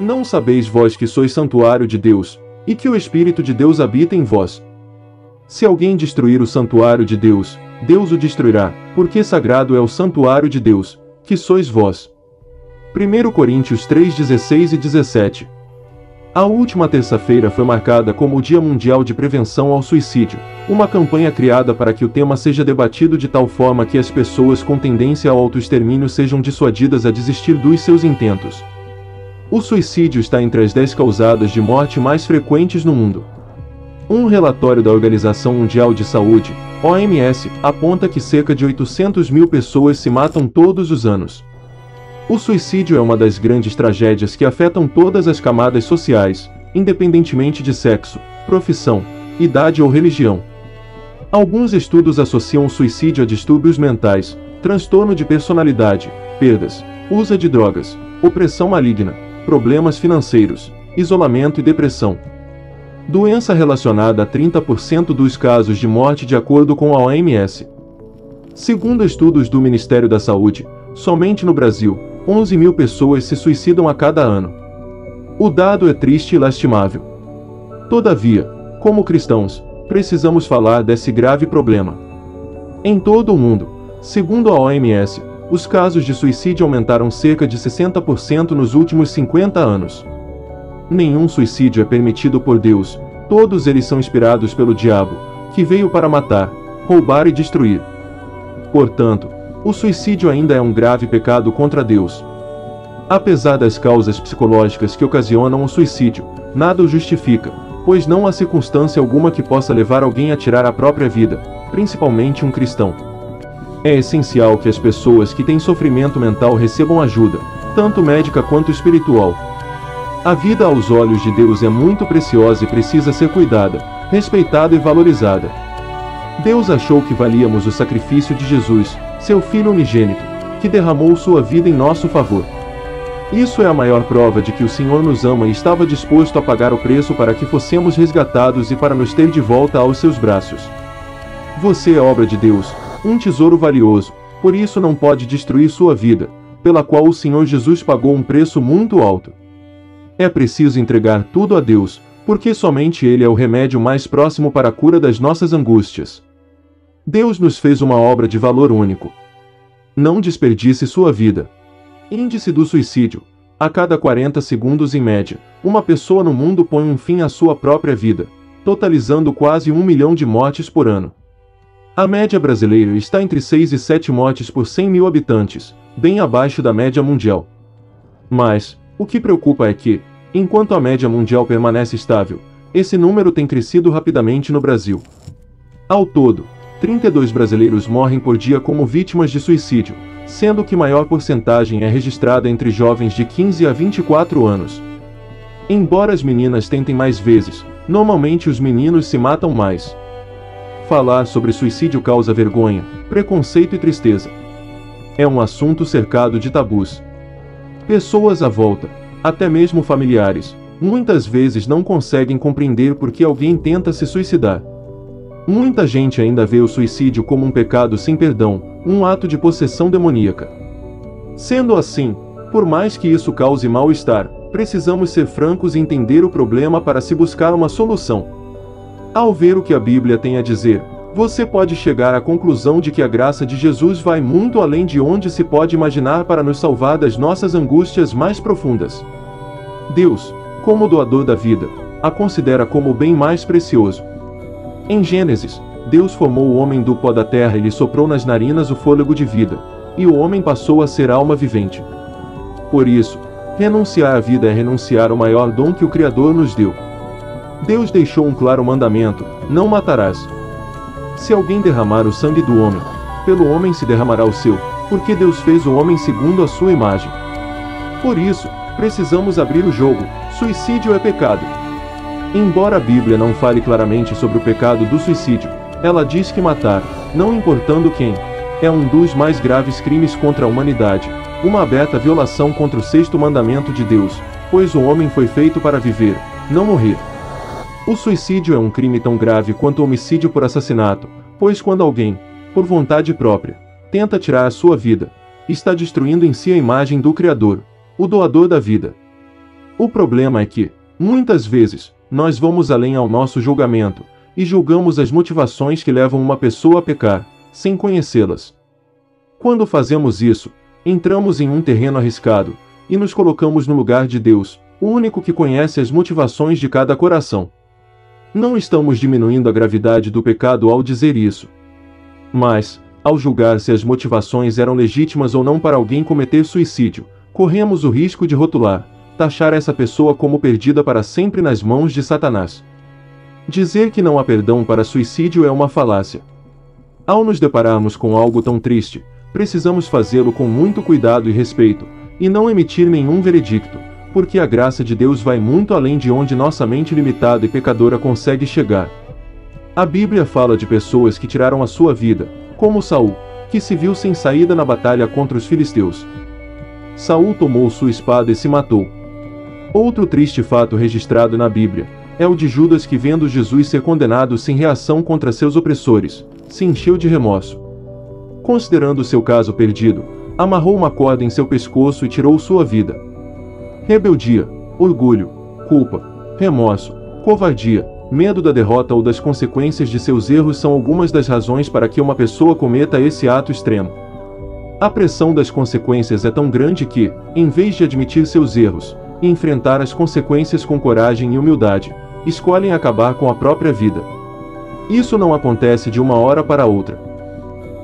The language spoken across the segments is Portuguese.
Não sabeis vós que sois santuário de Deus, e que o Espírito de Deus habita em vós? Se alguém destruir o santuário de Deus, Deus o destruirá, porque sagrado é o santuário de Deus, que sois vós. 1 Coríntios 3:16 e 17. A última terça-feira foi marcada como o Dia Mundial de Prevenção ao Suicídio, uma campanha criada para que o tema seja debatido de tal forma que as pessoas com tendência ao autoextermínio sejam dissuadidas a desistir dos seus intentos. O suicídio está entre as 10 causadas de morte mais frequentes no mundo. Um relatório da Organização Mundial de Saúde, OMS, aponta que cerca de 800 mil pessoas se matam todos os anos. O suicídio é uma das grandes tragédias que afetam todas as camadas sociais, independentemente de sexo, profissão, idade ou religião. Alguns estudos associam o suicídio a distúrbios mentais, transtorno de personalidade, perdas, uso de drogas, opressão maligna, problemas financeiros, isolamento e depressão. Doença relacionada a 30% dos casos de morte de acordo com a OMS. Segundo estudos do Ministério da Saúde, somente no Brasil, 11 mil pessoas se suicidam a cada ano. O dado é triste e lastimável. Todavia, como cristãos, precisamos falar desse grave problema. Em todo o mundo, segundo a OMS, os casos de suicídio aumentaram cerca de 60% nos últimos 50 anos. Nenhum suicídio é permitido por Deus, todos eles são inspirados pelo diabo, que veio para matar, roubar e destruir. Portanto, o suicídio ainda é um grave pecado contra Deus. Apesar das causas psicológicas que ocasionam o suicídio, nada o justifica, pois não há circunstância alguma que possa levar alguém a tirar a própria vida, principalmente um cristão. É essencial que as pessoas que têm sofrimento mental recebam ajuda, tanto médica quanto espiritual. A vida aos olhos de Deus é muito preciosa e precisa ser cuidada, respeitada e valorizada. Deus achou que valíamos o sacrifício de Jesus, seu Filho unigênito, que derramou sua vida em nosso favor. Isso é a maior prova de que o Senhor nos ama e estava disposto a pagar o preço para que fossemos resgatados e para nos ter de volta aos seus braços. Você é obra de Deus, um tesouro valioso, por isso não pode destruir sua vida, pela qual o Senhor Jesus pagou um preço muito alto. É preciso entregar tudo a Deus, porque somente Ele é o remédio mais próximo para a cura das nossas angústias. Deus nos fez uma obra de valor único. Não desperdice sua vida. Índice do suicídio. A cada 40 segundos em média, uma pessoa no mundo põe um fim à sua própria vida, totalizando quase 1 milhão de mortes por ano. A média brasileira está entre 6 e 7 mortes por 100 mil habitantes, bem abaixo da média mundial. Mas, o que preocupa é que, enquanto a média mundial permanece estável, esse número tem crescido rapidamente no Brasil. Ao todo, 32 brasileiros morrem por dia como vítimas de suicídio, sendo que maior porcentagem é registrada entre jovens de 15 a 24 anos. Embora as meninas tentem mais vezes, normalmente os meninos se matam mais. Falar sobre suicídio causa vergonha, preconceito e tristeza. É um assunto cercado de tabus. Pessoas à volta, até mesmo familiares, muitas vezes não conseguem compreender por que alguém tenta se suicidar. Muita gente ainda vê o suicídio como um pecado sem perdão, um ato de possessão demoníaca. Sendo assim, por mais que isso cause mal-estar, precisamos ser francos e entender o problema para se buscar uma solução. Ao ver o que a Bíblia tem a dizer, você pode chegar à conclusão de que a graça de Jesus vai muito além de onde se pode imaginar para nos salvar das nossas angústias mais profundas. Deus, como doador da vida, a considera como o bem mais precioso. Em Gênesis, Deus formou o homem do pó da terra e lhe soprou nas narinas o fôlego de vida, e o homem passou a ser alma vivente. Por isso, renunciar à vida é renunciar ao maior dom que o Criador nos deu. Deus deixou um claro mandamento: não matarás. Se alguém derramar o sangue do homem, pelo homem se derramará o seu, porque Deus fez o homem segundo a sua imagem. Por isso, precisamos abrir o jogo: suicídio é pecado. Embora a Bíblia não fale claramente sobre o pecado do suicídio, ela diz que matar, não importando quem, é um dos mais graves crimes contra a humanidade, uma aberta violação contra o sexto mandamento de Deus, pois o homem foi feito para viver, não morrer. O suicídio é um crime tão grave quanto o homicídio por assassinato, pois quando alguém, por vontade própria, tenta tirar a sua vida, está destruindo em si a imagem do Criador, o doador da vida. O problema é que, muitas vezes, nós vamos além ao nosso julgamento, e julgamos as motivações que levam uma pessoa a pecar, sem conhecê-las. Quando fazemos isso, entramos em um terreno arriscado, e nos colocamos no lugar de Deus, o único que conhece as motivações de cada coração. Não estamos diminuindo a gravidade do pecado ao dizer isso. Mas, ao julgar se as motivações eram legítimas ou não para alguém cometer suicídio, corremos o risco de rotular, taxar essa pessoa como perdida para sempre nas mãos de Satanás. Dizer que não há perdão para suicídio é uma falácia. Ao nos depararmos com algo tão triste, precisamos fazê-lo com muito cuidado e respeito, e não emitir nenhum veredicto, porque a graça de Deus vai muito além de onde nossa mente limitada e pecadora consegue chegar. A Bíblia fala de pessoas que tiraram a sua vida, como Saul, que se viu sem saída na batalha contra os filisteus. Saul tomou sua espada e se matou. Outro triste fato registrado na Bíblia é o de Judas que, vendo Jesus ser condenado sem reação contra seus opressores, se encheu de remorso. Considerando seu caso perdido, amarrou uma corda em seu pescoço e tirou sua vida. Rebeldia, orgulho, culpa, remorso, covardia, medo da derrota ou das consequências de seus erros são algumas das razões para que uma pessoa cometa esse ato extremo. A pressão das consequências é tão grande que, em vez de admitir seus erros e enfrentar as consequências com coragem e humildade, escolhem acabar com a própria vida. Isso não acontece de uma hora para outra.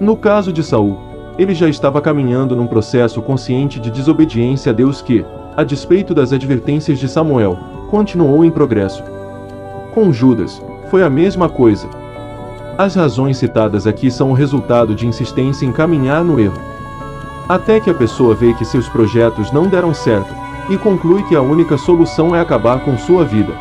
No caso de Saul, ele já estava caminhando num processo consciente de desobediência a Deus que, a despeito das advertências de Samuel, continuou em progresso. Com Judas, foi a mesma coisa. As razões citadas aqui são o resultado de insistência em caminhar no erro. Até que a pessoa vê que seus projetos não deram certo, e conclui que a única solução é acabar com sua vida.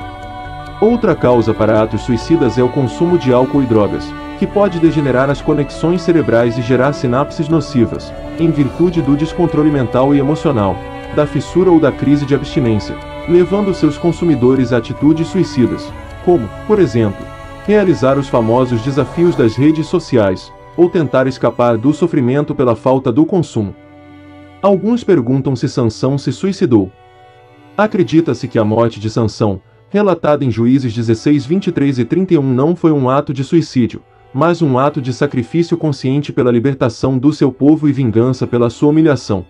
Outra causa para atos suicidas é o consumo de álcool e drogas, que pode degenerar as conexões cerebrais e gerar sinapses nocivas, em virtude do descontrole mental e emocional, da fissura ou da crise de abstinência, levando seus consumidores a atitudes suicidas, como, por exemplo, realizar os famosos desafios das redes sociais, ou tentar escapar do sofrimento pela falta do consumo. Alguns perguntam se Sansão se suicidou. Acredita-se que a morte de Sansão, relatada em Juízes 16, 23 e 31 não foi um ato de suicídio, mas um ato de sacrifício consciente pela libertação do seu povo e vingança pela sua humilhação.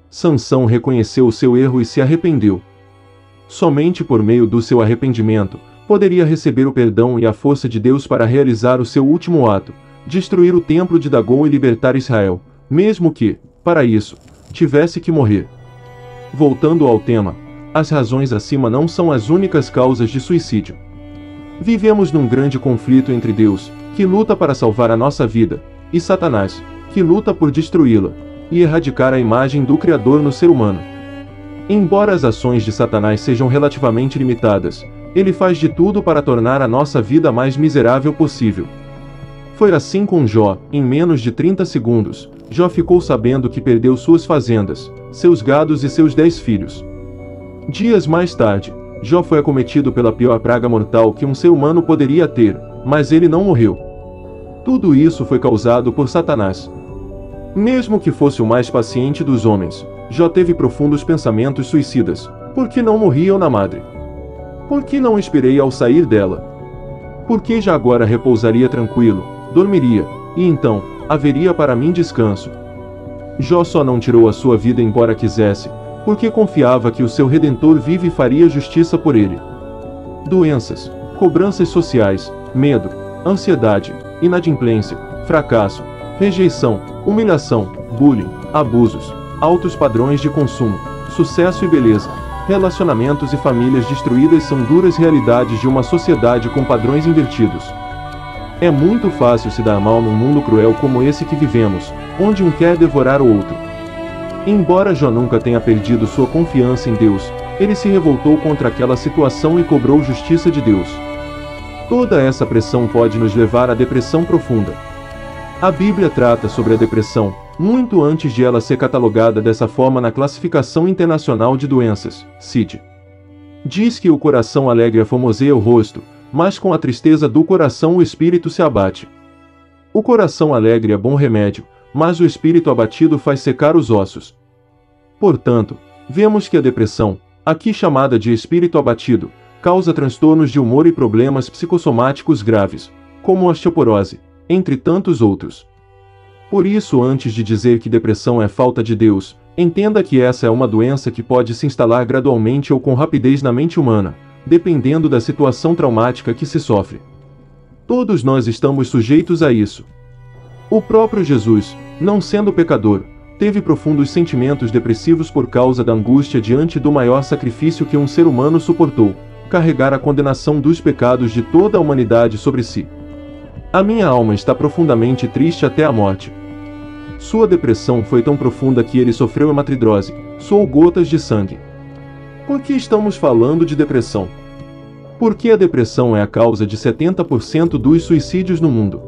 Sansão reconheceu o seu erro e se arrependeu. Somente por meio do seu arrependimento, poderia receber o perdão e a força de Deus para realizar o seu último ato, destruir o templo de Dagom e libertar Israel, mesmo que, para isso, tivesse que morrer. Voltando ao tema, as razões acima não são as únicas causas de suicídio. Vivemos num grande conflito entre Deus, que luta para salvar a nossa vida, e Satanás, que luta por destruí-la, e erradicar a imagem do Criador no ser humano. Embora as ações de Satanás sejam relativamente limitadas, ele faz de tudo para tornar a nossa vida mais miserável possível. Foi assim com Jó. Em menos de 30 segundos, Jó ficou sabendo que perdeu suas fazendas, seus gados e seus 10 filhos. Dias mais tarde, Jó foi acometido pela pior praga mortal que um ser humano poderia ter, mas ele não morreu. Tudo isso foi causado por Satanás. Mesmo que fosse o mais paciente dos homens, Jó teve profundos pensamentos suicidas. Por que não morri eu na madre? Por que não expirei ao sair dela? Por que já agora repousaria tranquilo, dormiria, e então, haveria para mim descanso? Jó só não tirou a sua vida embora quisesse, porque confiava que o seu Redentor vive e faria justiça por ele. Doenças, cobranças sociais, medo, ansiedade, inadimplência, fracasso, rejeição, humilhação, bullying, abusos, altos padrões de consumo, sucesso e beleza, relacionamentos e famílias destruídas são duras realidades de uma sociedade com padrões invertidos. É muito fácil se dar mal num mundo cruel como esse que vivemos, onde um quer devorar o outro. Embora Jó nunca tenha perdido sua confiança em Deus, ele se revoltou contra aquela situação e cobrou justiça de Deus. Toda essa pressão pode nos levar à depressão profunda. A Bíblia trata sobre a depressão, muito antes de ela ser catalogada dessa forma na Classificação Internacional de Doenças, CID. Diz que o coração alegre aformoseia o rosto, mas com a tristeza do coração o espírito se abate. O coração alegre é bom remédio, mas o espírito abatido faz secar os ossos. Portanto, vemos que a depressão, aqui chamada de espírito abatido, causa transtornos de humor e problemas psicossomáticos graves, como osteoporose, entre tantos outros. Por isso, antes de dizer que depressão é falta de Deus, entenda que essa é uma doença que pode se instalar gradualmente ou com rapidez na mente humana, dependendo da situação traumática que se sofre. Todos nós estamos sujeitos a isso. O próprio Jesus, não sendo pecador, teve profundos sentimentos depressivos por causa da angústia diante do maior sacrifício que um ser humano suportou, carregar a condenação dos pecados de toda a humanidade sobre si. A minha alma está profundamente triste até a morte. Sua depressão foi tão profunda que ele sofreu hematidrose, suou gotas de sangue. Por que estamos falando de depressão? Porque a depressão é a causa de 70% dos suicídios no mundo.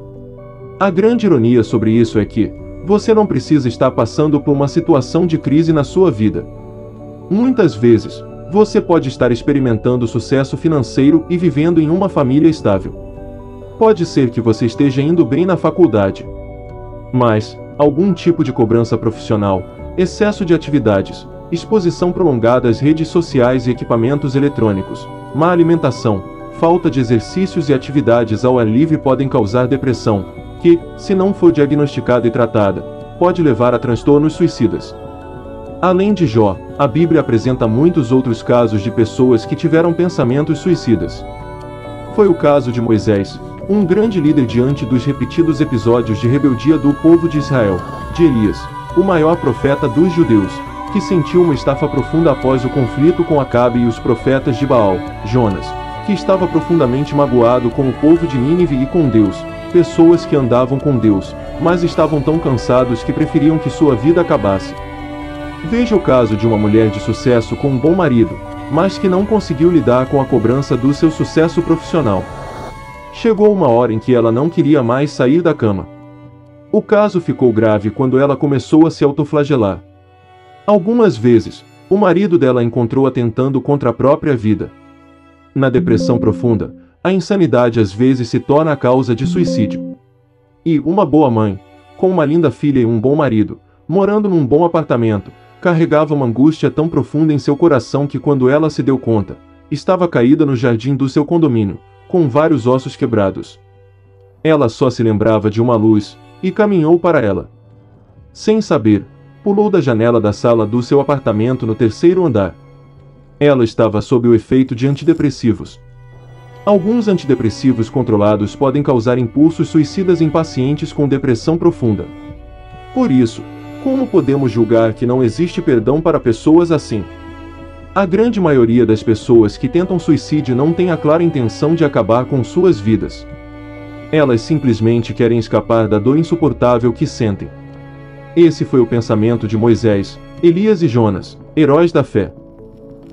A grande ironia sobre isso é que você não precisa estar passando por uma situação de crise na sua vida. Muitas vezes, você pode estar experimentando sucesso financeiro e vivendo em uma família estável. Pode ser que você esteja indo bem na faculdade. Mas, algum tipo de cobrança profissional, excesso de atividades, exposição prolongada às redes sociais e equipamentos eletrônicos, má alimentação, falta de exercícios e atividades ao ar livre podem causar depressão, que, se não for diagnosticada e tratada, pode levar a transtornos suicidas. Além de Jó, a Bíblia apresenta muitos outros casos de pessoas que tiveram pensamentos suicidas. Foi o caso de Moisés, um grande líder diante dos repetidos episódios de rebeldia do povo de Israel, de Elias, o maior profeta dos judeus, que sentiu uma estafa profunda após o conflito com Acabe e os profetas de Baal, Jonas, que estava profundamente magoado com o povo de Nínive e com Deus, pessoas que andavam com Deus, mas estavam tão cansados que preferiam que sua vida acabasse. Veja o caso de uma mulher de sucesso com um bom marido, mas que não conseguiu lidar com a cobrança do seu sucesso profissional. Chegou uma hora em que ela não queria mais sair da cama. O caso ficou grave quando ela começou a se autoflagelar. Algumas vezes, o marido dela encontrou-a tentando contra a própria vida. Na depressão profunda, a insanidade às vezes se torna a causa de suicídio. E uma boa mãe, com uma linda filha e um bom marido, morando num bom apartamento, carregava uma angústia tão profunda em seu coração que quando ela se deu conta, estava caída no jardim do seu condomínio, com vários ossos quebrados. Ela só se lembrava de uma luz, e caminhou para ela. Sem saber, pulou da janela da sala do seu apartamento no 3º andar. Ela estava sob o efeito de antidepressivos. Alguns antidepressivos controlados podem causar impulsos suicidas em pacientes com depressão profunda. Por isso, como podemos julgar que não existe perdão para pessoas assim? A grande maioria das pessoas que tentam suicídio não tem a clara intenção de acabar com suas vidas. Elas simplesmente querem escapar da dor insuportável que sentem. Esse foi o pensamento de Moisés, Elias e Jonas, heróis da fé.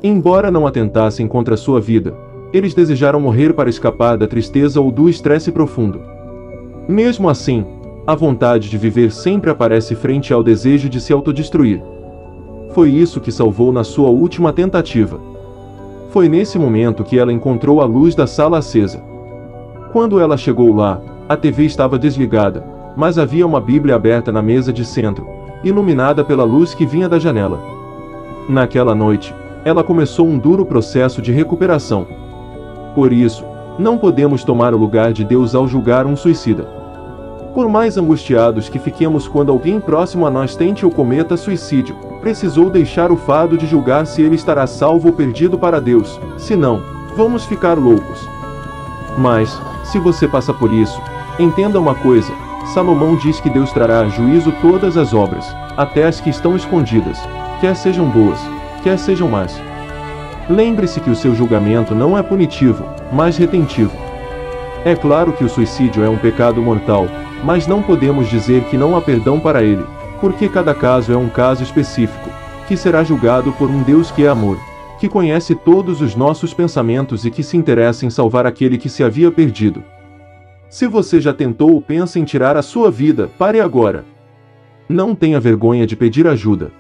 Embora não atentassem contra sua vida, eles desejaram morrer para escapar da tristeza ou do estresse profundo. Mesmo assim, a vontade de viver sempre aparece frente ao desejo de se autodestruir. Foi isso que salvou na sua última tentativa. Foi nesse momento que ela encontrou a luz da sala acesa. Quando ela chegou lá, a TV estava desligada, mas havia uma Bíblia aberta na mesa de centro, iluminada pela luz que vinha da janela. Naquela noite, ela começou um duro processo de recuperação. Por isso, não podemos tomar o lugar de Deus ao julgar um suicida. Por mais angustiados que fiquemos quando alguém próximo a nós tente ou cometa suicídio, precisou deixar o fardo de julgar se ele estará salvo ou perdido para Deus, senão, vamos ficar loucos. Mas, se você passa por isso, entenda uma coisa, Salomão diz que Deus trará a juízo todas as obras, até as que estão escondidas, quer sejam boas, quer sejam más. Lembre-se que o seu julgamento não é punitivo, mas retentivo. É claro que o suicídio é um pecado mortal, mas não podemos dizer que não há perdão para ele, porque cada caso é um caso específico, que será julgado por um Deus que é amor, que conhece todos os nossos pensamentos e que se interessa em salvar aquele que se havia perdido. Se você já tentou ou pensa em tirar a sua vida, pare agora. Não tenha vergonha de pedir ajuda.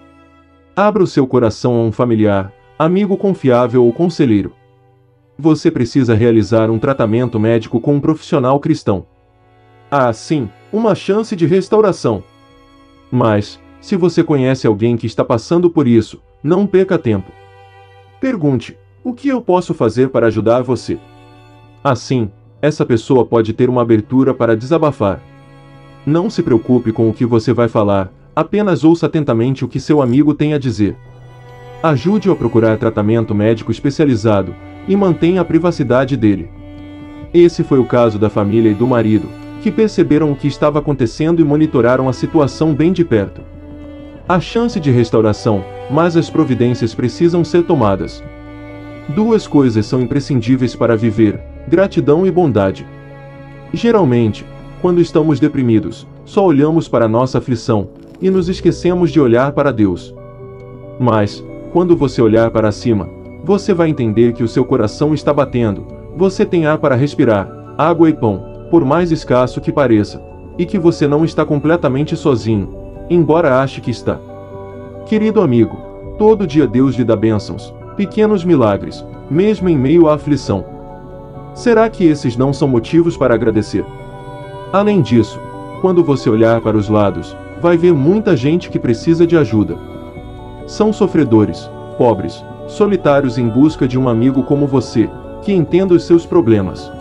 Abra o seu coração a um familiar, amigo confiável ou conselheiro. Você precisa realizar um tratamento médico com um profissional cristão. Há, sim, uma chance de restauração. Mas, se você conhece alguém que está passando por isso, não perca tempo. Pergunte: o que eu posso fazer para ajudar você? Assim, essa pessoa pode ter uma abertura para desabafar. Não se preocupe com o que você vai falar, apenas ouça atentamente o que seu amigo tem a dizer. Ajude-o a procurar tratamento médico especializado e mantenha a privacidade dele. Esse foi o caso da família e do marido, que perceberam o que estava acontecendo e monitoraram a situação bem de perto. Há chance de restauração, mas as providências precisam ser tomadas. Duas coisas são imprescindíveis para viver: gratidão e bondade. Geralmente, quando estamos deprimidos, só olhamos para nossa aflição e nos esquecemos de olhar para Deus. Mas, quando você olhar para cima, você vai entender que o seu coração está batendo, você tem ar para respirar, água e pão, por mais escasso que pareça, e que você não está completamente sozinho, embora ache que está. Querido amigo, todo dia Deus lhe dá bênçãos, pequenos milagres, mesmo em meio à aflição. Será que esses não são motivos para agradecer? Além disso, quando você olhar para os lados, vai ver muita gente que precisa de ajuda. São sofredores, pobres, solitários em busca de um amigo como você, que entenda os seus problemas.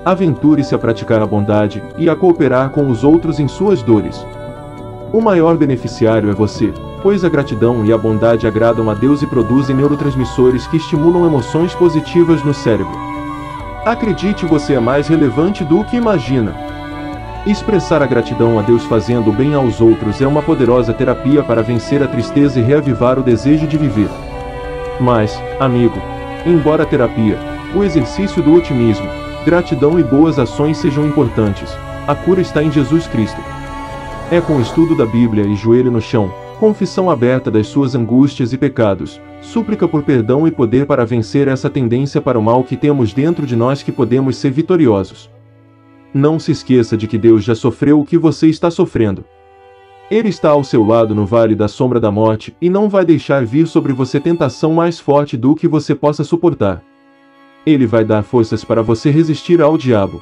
Aventure-se a praticar a bondade e a cooperar com os outros em suas dores. O maior beneficiário é você, pois a gratidão e a bondade agradam a Deus e produzem neurotransmissores que estimulam emoções positivas no cérebro. Acredite, você é mais relevante do que imagina. Expressar a gratidão a Deus fazendo o bem aos outros é uma poderosa terapia para vencer a tristeza e reavivar o desejo de viver. Mas, amigo, embora a terapia, o exercício do otimismo, gratidão e boas ações sejam importantes, a cura está em Jesus Cristo. É com o estudo da Bíblia e joelho no chão, confissão aberta das suas angústias e pecados, súplica por perdão e poder para vencer essa tendência para o mal que temos dentro de nós que podemos ser vitoriosos. Não se esqueça de que Deus já sofreu o que você está sofrendo. Ele está ao seu lado no vale da sombra da morte e não vai deixar vir sobre você tentação mais forte do que você possa suportar. Ele vai dar forças para você resistir ao diabo.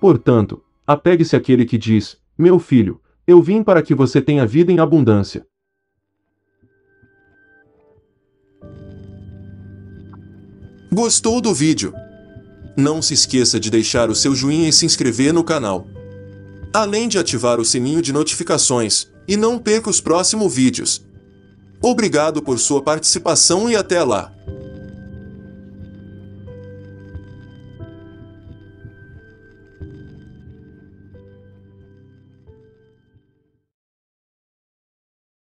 Portanto, apegue-se àquele que diz: meu filho, eu vim para que você tenha vida em abundância. Gostou do vídeo? Não se esqueça de deixar o seu joinha e se inscrever no canal. Além de ativar o sininho de notificações, e não perca os próximos vídeos. Obrigado por sua participação e até lá!